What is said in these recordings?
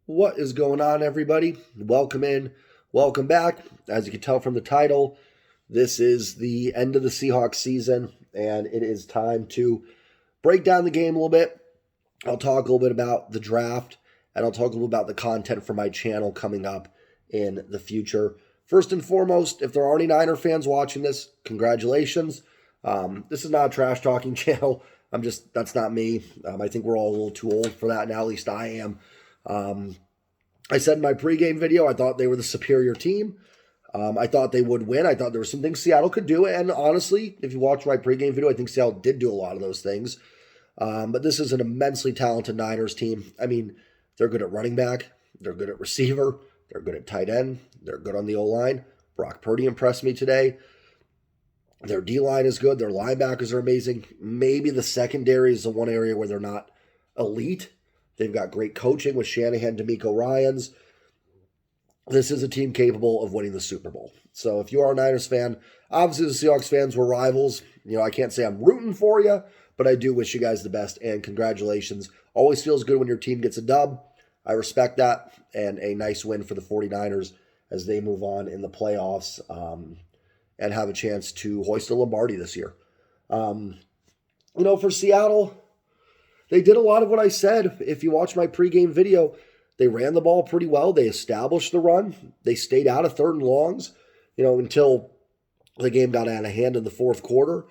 What is going on, everybody? Welcome in, welcome back. As you can tell from the title, this is the end of the Seahawks season, and it is time to break down the game a little bit. I'll talk a little bit about the draft, and I'll talk a little about the content for my channel coming up in the future. First and foremost, if there are any Niner fans watching this, congratulations. This is not a trash talking channel. That's not me. I think we're all a little too old for that now, at least I am. I said in my pregame video, I thought they were the superior team. I thought they would win. I thought there were some things Seattle could do. And honestly, if you watch my pregame video, I think Seattle did do a lot of those things. But this is an immensely talented Niners team. I mean, they're good at running back. They're good at receiver. They're good at tight end. They're good on the O-line. Brock Purdy impressed me today. Their D-line is good. Their linebackers are amazing. Maybe the secondary is the one area where they're not elite. They've got great coaching with Shanahan, DeMeco Ryans. This is a team capable of winning the Super Bowl. So if you are a Niners fan, obviously the Seahawks fans were rivals. I can't say I'm rooting for you, but I do wish you guys the best, and congratulations. Always feels good when your team gets a dub. I respect that, and a nice win for the 49ers as they move on in the playoffs and have a chance to hoist a Lombardi this year. For Seattle, they did a lot of what I said. If you watch my pregame video, they ran the ball pretty well. They established the run. They stayed out of third and longs, until the game got out of hand in the fourth quarter.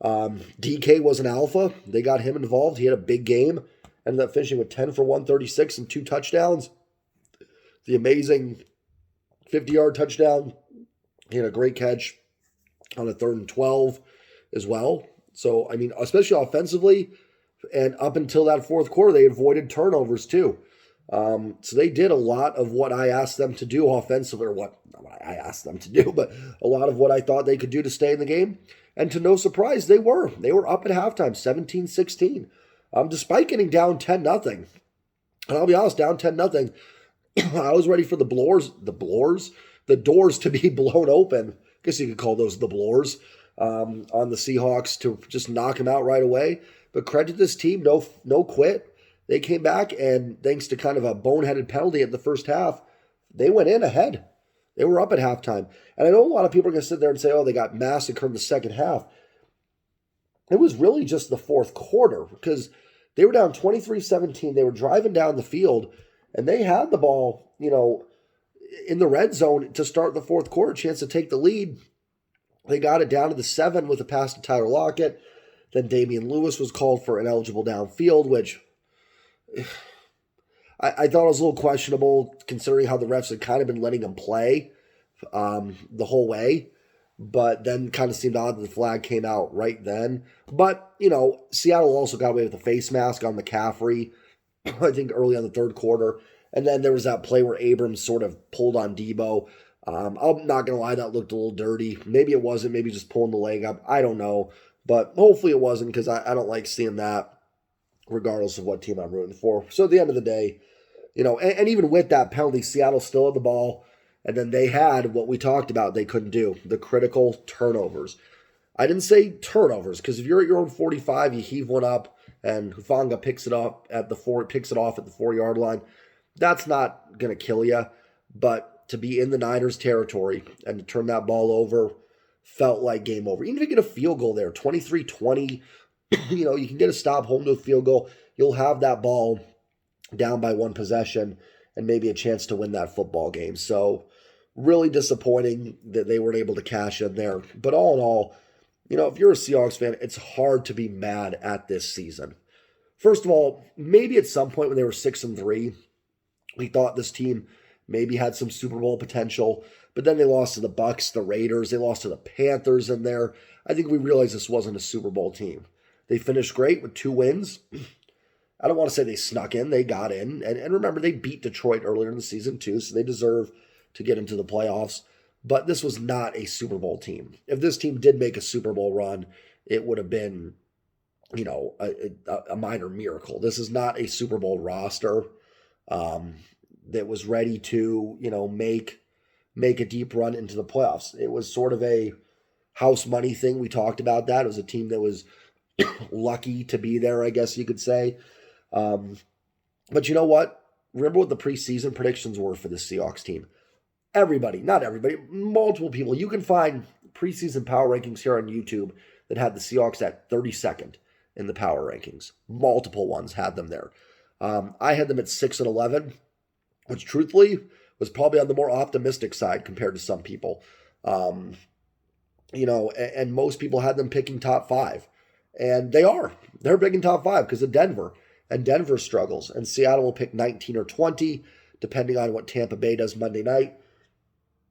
DK was an alpha. They got him involved. He had a big game. Ended up finishing with 10 for 136 and 2 touchdowns. The amazing 50-yard touchdown. He had a great catch on a 3rd and 12 as well. So, especially offensively, and up until that fourth quarter, they avoided turnovers too. So they did a lot of what I asked them to do offensively, not what I asked them to do, but a lot of what I thought they could do to stay in the game. And to no surprise, they were. They were up at halftime, 17-16, despite getting down 10-0. And I'll be honest, down 10-0, I was ready for the doors to be blown open. I guess you could call those the blores on the Seahawks to just knock them out right away. But credit to this team, no quit. They came back, and thanks to kind of a boneheaded penalty at the first half, they went in ahead. They were up at halftime. And I know a lot of people are going to sit there and say, oh, they got massacred in the second half. It was really just the fourth quarter because they were down 23-17. They were driving down the field, and they had the ball, in the red zone to start the fourth quarter, chance to take the lead. They got it down to the 7 with a pass to Tyler Lockett. Then Damian Lewis was called for ineligible downfield, which I thought was a little questionable considering how the refs had kind of been letting him play the whole way. But then kind of seemed odd that the flag came out right then. But, Seattle also got away with a face mask on McCaffrey, I think early on the third quarter. And then there was that play where Abrams sort of pulled on Debo. I'm not going to lie, that looked a little dirty. Maybe it wasn't, maybe just pulling the leg up. I don't know. But hopefully it wasn't because I don't like seeing that regardless of what team I'm rooting for. So at the end of the day, and even with that penalty, Seattle still had the ball. And then they had what we talked about they couldn't do, the critical turnovers. I didn't say turnovers because if you're at your own 45, you heave one up and Hufanga picks it off at the 4-yard line. That's not going to kill you. But to be in the Niners territory and to turn that ball over felt like game over. Even if you get a field goal there, 23-20, you can get a stop, home to a field goal. You'll have that ball down by one possession and maybe a chance to win that football game. So really disappointing that they weren't able to cash in there. But all in all, if you're a Seahawks fan, it's hard to be mad at this season. First of all, maybe at some point when they were 6-3, we thought this team maybe had some Super Bowl potential. But then they lost to the Bucs, the Raiders. They lost to the Panthers in there. I think we realized this wasn't a Super Bowl team. They finished great with 2 wins. I don't want to say they snuck in. They got in. And remember, they beat Detroit earlier in the season too, so they deserve to get into the playoffs. But this was not a Super Bowl team. If this team did make a Super Bowl run, it would have been, a minor miracle. This is not a Super Bowl roster that was ready to, make a deep run into the playoffs. It was sort of a house money thing. We talked about that. It was a team that was lucky to be there, I guess you could say. But you know what? remember what the preseason predictions were for the Seahawks team. Everybody, not everybody, multiple people. You can find preseason power rankings here on YouTube that had the Seahawks at 32nd in the power rankings. Multiple ones had them there. I had them at 6-11, which truthfully was probably on the more optimistic side compared to some people. And most people had them picking top 5. And they are. They're picking top 5 because of Denver. And Denver struggles. And Seattle will pick 19 or 20, depending on what Tampa Bay does Monday night.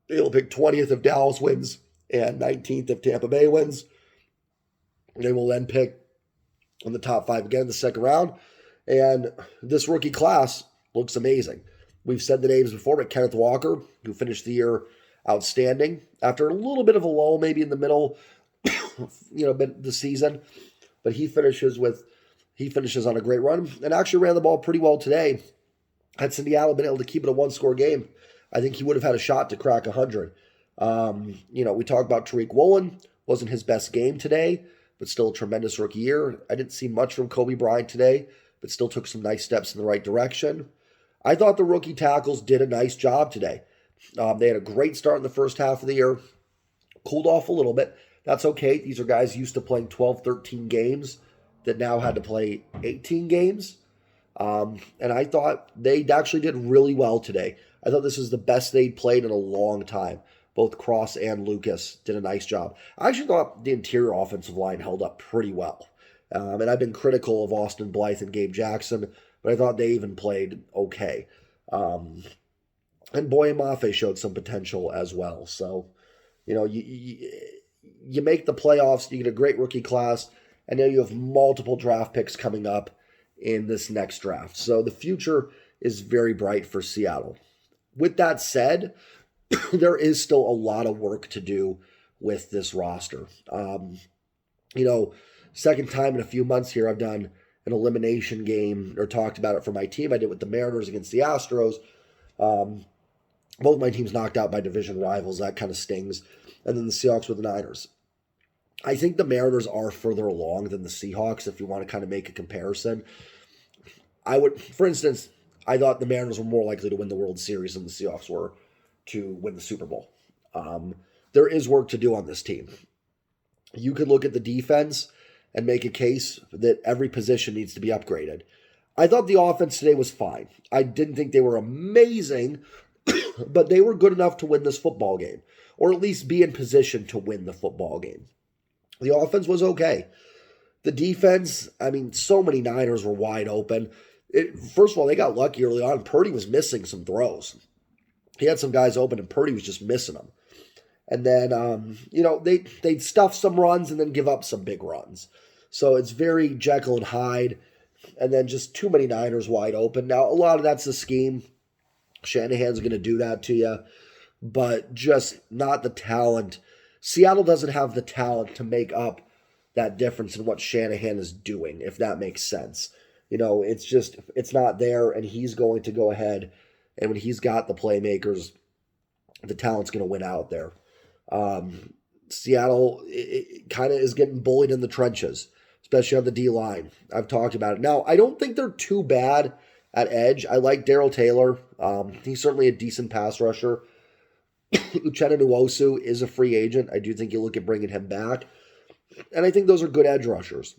They'll pick 20th if Dallas wins and 19th if Tampa Bay wins. They will then pick on the top 5 again in the second round. And this rookie class looks amazing. We've said the names before, but Kenneth Walker, who finished the year outstanding after a little bit of a lull maybe in the middle the season. But he finishes on a great run and actually ran the ball pretty well today. Had Seattle been able to keep it a one-score game, I think he would have had a shot to crack 100. We talk about Tariq Woolen. Wasn't his best game today, but still a tremendous rookie year. I didn't see much from Kobe Bryant today, but still took some nice steps in the right direction. I thought the rookie tackles did a nice job today. They had a great start in the first half of the year. Cooled off a little bit. That's okay. These are guys used to playing 12, 13 games that now had to play 18 games. And I thought they actually did really well today. I thought this was the best they'd played in a long time. Both Cross and Lucas did a nice job. I actually thought the interior offensive line held up pretty well. And I've been critical of Austin Blythe and Gabe Jackson, but I thought they even played okay. And Boye Mafe showed some potential as well. So, you make the playoffs, you get a great rookie class, and now you have multiple draft picks coming up in this next draft. So the future is very bright for Seattle. With that said, there is still a lot of work to do with this roster. Second time in a few months here, I've done an elimination game or talked about it for my team. I did with the Mariners against the Astros. Both my teams knocked out by division rivals. That kind of stings. And then the Seahawks with the Niners. I think the Mariners are further along than the Seahawks if you want to kind of make a comparison. For instance, I thought the Mariners were more likely to win the World Series than the Seahawks were to win the Super Bowl. There is work to do on this team. You could look at the defense and make a case that every position needs to be upgraded. I thought the offense today was fine. I didn't think they were amazing, but they were good enough to win this football game, or at least be in position to win the football game. The offense was okay. The defense, so many Niners were wide open. First of all, they got lucky early on. Purdy was missing some throws. He had some guys open, and Purdy was just missing them. And then, they'd stuff some runs and then give up some big runs. So it's very Jekyll and Hyde, and then just too many Niners wide open. Now, a lot of that's the scheme. Shanahan's going to do that to you, but just not the talent. Seattle doesn't have the talent to make up that difference in what Shanahan is doing, if that makes sense. It's not there, and he's going to go ahead, and when he's got the playmakers, the talent's going to win out there. Seattle kind of is getting bullied in the trenches, especially on the D-line. I've talked about it. Now, I don't think they're too bad at edge. I like Darrell Taylor. He's certainly a decent pass rusher. Uchenna Nwosu is a free agent. I do think you look at bringing him back. And I think those are good edge rushers.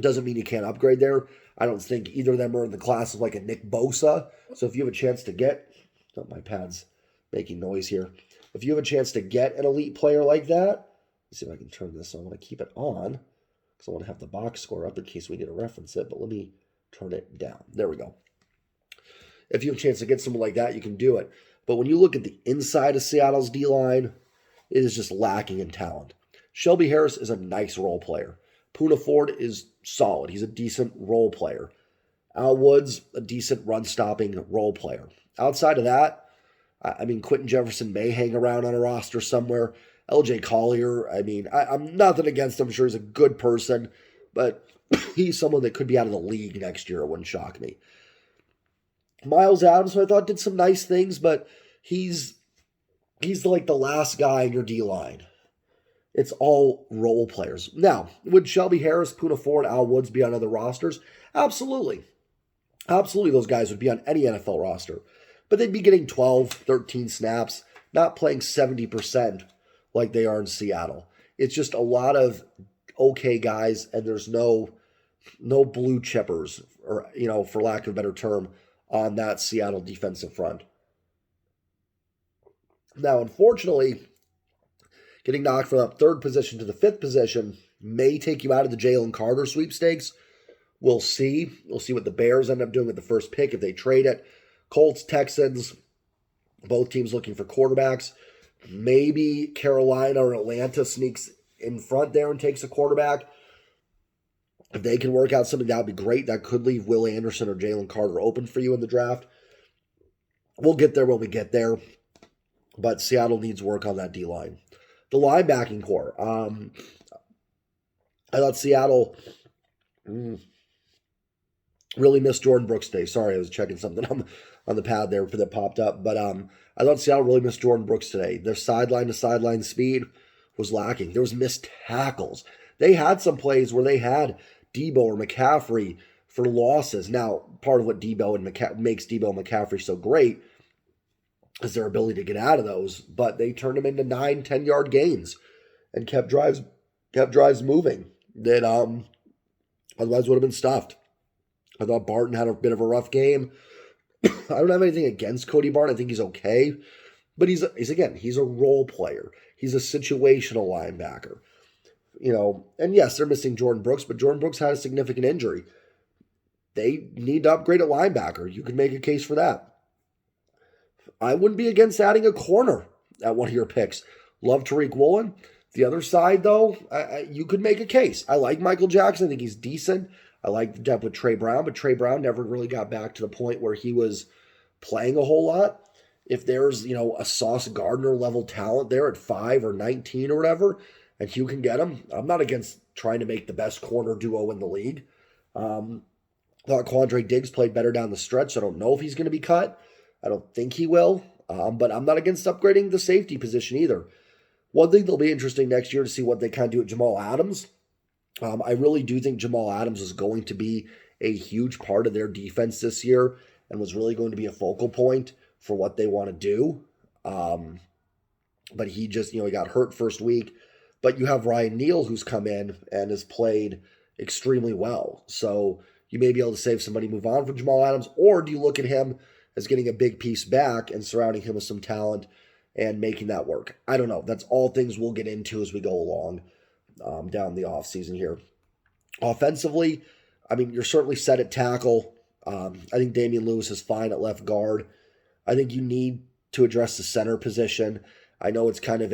Doesn't mean you can't upgrade there. I don't think either of them are in the class of like a Nick Bosa. So if you have a chance to get... Oh, my pad's making noise here. If you have a chance to get an elite player like that... Let's see if I can turn this on. I want to keep it on because I want to have the box score up in case we need to reference it. But let me turn it down. There we go. If you have a chance to get someone like that, you can do it. But when you look at the inside of Seattle's D-line, it is just lacking in talent. Shelby Harris is a nice role player. Poona Ford is solid. He's a decent role player. Al Woods, a decent run-stopping role player. Outside of that, Quentin Jefferson may hang around on a roster somewhere. LJ Collier, I'm nothing against him. I'm sure he's a good person, but he's someone that could be out of the league next year. It wouldn't shock me. Miles Adams, I thought, did some nice things, but he's like the last guy in your D-line. It's all role players. Now, would Shelby Harris, Poona Ford, Al Woods be on other rosters? Absolutely. Absolutely, those guys would be on any NFL roster. But they'd be getting 12, 13 snaps, not playing 70% like they are in Seattle. It's just a lot of okay guys, and there's no blue chippers, or for lack of a better term, on that Seattle defensive front. Now, unfortunately, getting knocked from that third position to the fifth position may take you out of the Jalen Carter sweepstakes. We'll see. We'll see what the Bears end up doing with the first pick if they trade it. Colts, Texans, both teams looking for quarterbacks. Maybe Carolina or Atlanta sneaks in front there and takes a quarterback. If they can work out something, that would be great. That could leave Will Anderson or Jalen Carter open for you in the draft. We'll get there when we get there. But Seattle needs work on that D-line. The linebacking core. I thought Seattle really missed Jordan Brooks today. Sorry, I was checking something on the pad there that popped up. But I thought Seattle really missed Jordan Brooks today. Their sideline-to-sideline speed was lacking. There was missed tackles. They had some plays where they had Debo or McCaffrey for losses. Now, part of what makes Debo and McCaffrey so great is their ability to get out of those, but they turned them into 9, 10-yard gains and kept drives moving that otherwise would have been stuffed. I thought Barton had a bit of a rough game. I don't have anything against Cody Barton. I think he's okay, but he's a role player. He's a situational linebacker. And yes, they're missing Jordan Brooks, but Jordan Brooks had a significant injury. They need to upgrade a linebacker. You can make a case for that. I wouldn't be against adding a corner at one of your picks. Love Tariq Woolen. The other side, though, you could make a case. I like Michael Jackson. I think he's decent. I like the depth with Trey Brown, but Trey Brown never really got back to the point where he was playing a whole lot. If there's, a Sauce Gardner level talent there at 5 or 19 or whatever, and you can get him, I'm not against trying to make the best corner duo in the league. Thought Quandre Diggs played better down the stretch, so I don't know if he's going to be cut. I don't think he will, but I'm not against upgrading the safety position either. One thing that'll be interesting next year to see what they kind of do with Jamal Adams. I really do think Jamal Adams is going to be a huge part of their defense this year and was really going to be a focal point for what they want to do. But he just, he got hurt first week. But you have Ryan Neal who's come in and has played extremely well. So you may be able to save somebody, move on from Jamal Adams, or do you look at him as getting a big piece back and surrounding him with some talent and making that work? I don't know. That's all things we'll get into as we go along down the offseason here. Offensively, you're certainly set at tackle. I think Damian Lewis is fine at left guard. I think you need to address the center position. I know it's kind of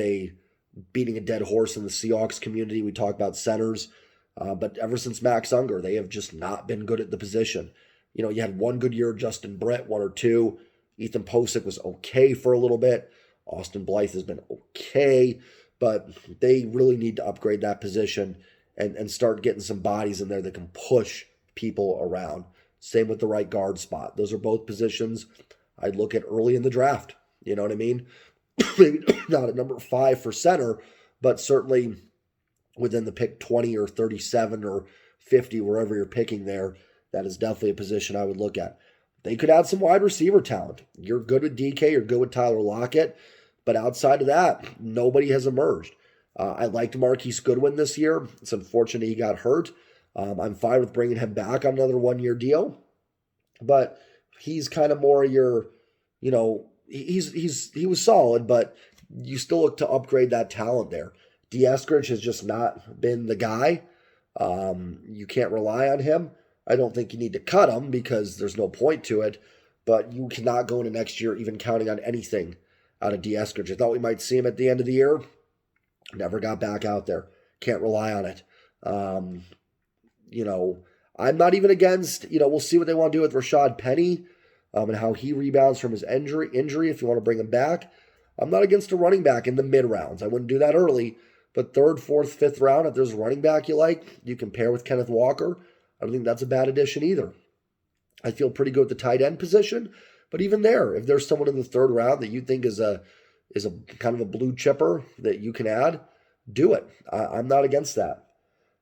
beating a dead horse in the Seahawks community. We talk about centers, but ever since Max Unger, they have just not been good at the position. You had one good year, Justin Brett, 1 or 2. Ethan Posick was okay for a little bit. Austin Blythe has been okay, but they really need to upgrade that position and start getting some bodies in there that can push people around. Same with the right guard spot. Those are both positions I'd look at early in the draft. You know what I mean? Maybe not at number 5 for center, but certainly within the pick 20 or 37 or 50, wherever you're picking there, that is definitely a position I would look at. They could add some wide receiver talent. You're good with DK, you're good with Tyler Lockett, but outside of that, nobody has emerged. I liked Marquise Goodwin this year. It's unfortunate he got hurt. I'm fine with bringing him back on another 1-year deal, but he's kind of more your, he was solid, but you still look to upgrade that talent there. Eskridge has just not been the guy. You can't rely on him. I don't think you need to cut him because there's no point to it, but you cannot go into next year even counting on anything out of Eskridge. I thought we might see him at the end of the year. Never got back out there. Can't rely on it. I'm not even against, we'll see what they want to do with Rashad Penny and how he rebounds from his injury if you want to bring him back. I'm not against a running back in the mid-rounds. I wouldn't do that early, but 3rd, 4th, 5th round, if there's a running back you like, you can pair with Kenneth Walker. I don't think that's a bad addition either. I feel pretty good with the tight end position, but even there, if there's someone in the 3rd round that you think is a kind of a blue chipper that you can add, do it. I'm not against that.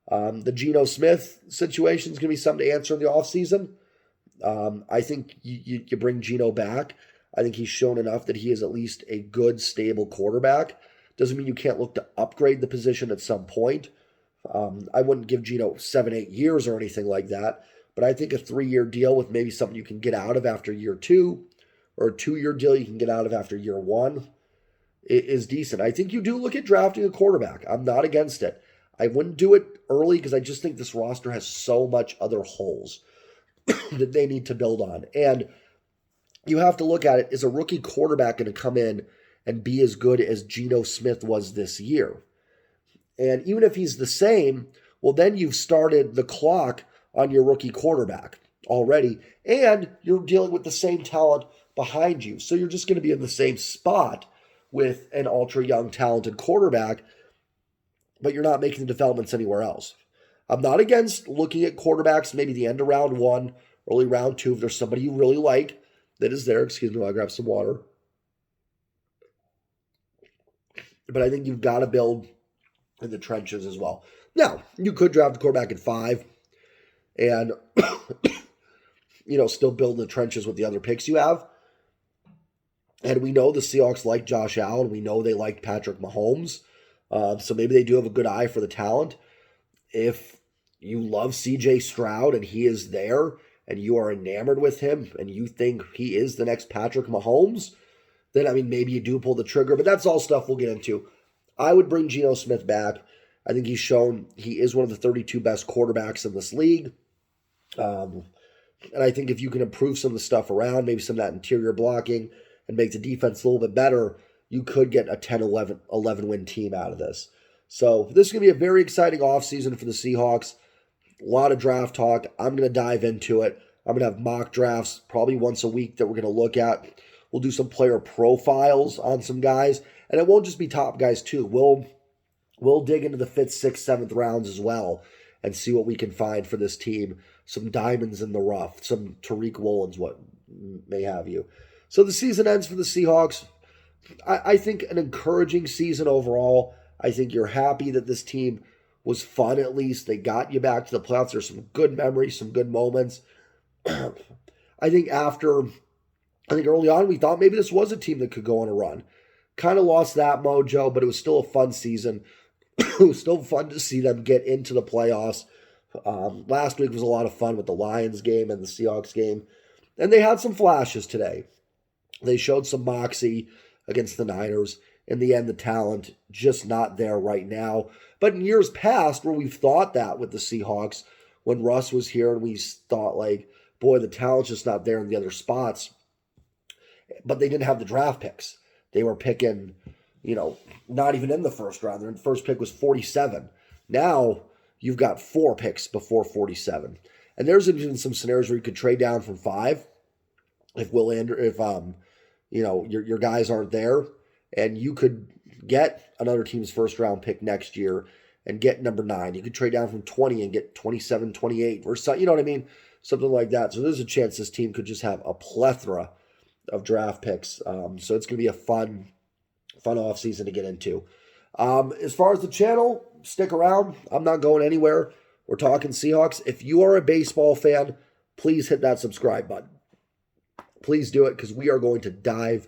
The Geno Smith situation is going to be something to answer in the offseason. I think you bring Geno back. I think he's shown enough that he is at least a good, stable quarterback. Doesn't mean you can't look to upgrade the position at some point. I wouldn't give Geno 7, 8 years or anything like that, but I think a 3-year deal with maybe something you can get out of after year 2, or a 2-year deal you can get out of after year 1 is decent. I think you do look at drafting a quarterback. I'm not against it. I wouldn't do it early because I just think this roster has so much other holes that they need to build on. And you have to look at it, is a rookie quarterback going to come in and be as good as Geno Smith was this year? And even if he's the same, well, then you've started the clock on your rookie quarterback already, and you're dealing with the same talent behind you. So you're just going to be in the same spot with an ultra young, talented quarterback, but you're not making the developments anywhere else. I'm not against looking at quarterbacks, maybe the end of round 1, early round 2, if there's somebody you really like that is there. Excuse me while I grab some water. But I think you've got to build in the trenches as well. Now, you could draft a quarterback at 5 and, still build in the trenches with the other picks you have. And we know the Seahawks like Josh Allen. We know they like Patrick Mahomes. So maybe they do have a good eye for the talent. If you love CJ Stroud and he is there and you are enamored with him and you think he is the next Patrick Mahomes, then, maybe you do pull the trigger. But that's all stuff we'll get into. I would bring Geno Smith back. I think he's shown he is one of the 32 best quarterbacks in this league. And I think if you can improve some of the stuff around, maybe some of that interior blocking, and make the defense a little bit better, you could get a 10-11 win team out of this. So this is going to be a very exciting offseason for the Seahawks. A lot of draft talk. I'm going to dive into it. I'm going to have mock drafts probably once a week that we're going to look at. We'll do some player profiles on some guys. And it won't just be top guys too. We'll dig into the 5th, 6th, 7th rounds as well and see what we can find for this team. Some diamonds in the rough, some Tariq Woolens, what may have you. So the season ends for the Seahawks. I think an encouraging season overall. I think you're happy that this team was fun at least. They got you back to the playoffs. There's some good memories, some good moments. I think early on we thought maybe this was a team that could go on a run. Kind of lost that mojo, but it was still a fun season. It was still fun to see them get into the playoffs. Last week was a lot of fun with the Lions game and the Seahawks game. And they had some flashes today. They showed some moxie against the Niners. In the end, the talent just not there right now. But in years past, where we've thought that with the Seahawks, when Russ was here and we thought boy, the talent's just not there in the other spots. But they didn't have the draft picks. They were picking, not even in the first round. Their first pick was 47. Now you've got 4 picks before 47. And there's even some scenarios where you could trade down from 5 if your guys aren't there, and you could get another team's first round pick next year and get number 9. You could trade down from 20 and get 27, 28 or something, you know what I mean? Something like that. So there's a chance this team could just have a plethora of draft picks. So it's going to be a fun offseason to get into. As far as the channel, stick around. I'm not going anywhere. We're talking Seahawks. If you are a baseball fan, please hit that subscribe button. Please do it because we are going to dive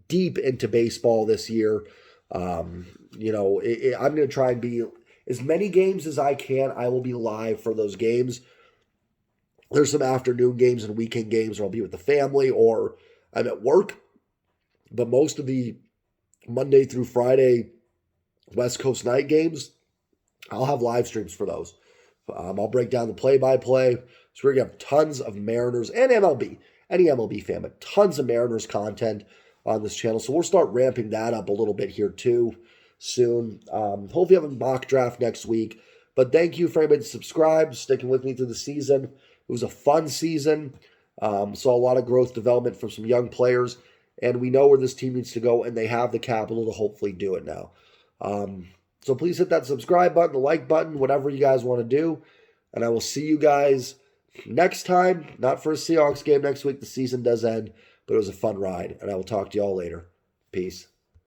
deep into baseball this year. I'm going to try and be as many games as I can. I will be live for those games. There's some afternoon games and weekend games where I'll be with the family or I'm at work. But most of the Monday through Friday West Coast night games, I'll have live streams for those. I'll break down the play-by-play. So we're going to have tons of Mariners and MLB, any MLB fan, but tons of Mariners content on this channel. So we'll start ramping that up a little bit here too soon. Hopefully have a mock draft next week. But thank you for everybody that subscribed, sticking with me through the season. It was a fun season. Saw a lot of growth development from some young players. And we know where this team needs to go, and they have the capital to hopefully do it now. So please hit that subscribe button, the like button, whatever you guys want to do. And I will see you guys next time. Not for a Seahawks game next week. The season does end, but it was a fun ride. And I will talk to you all later. Peace.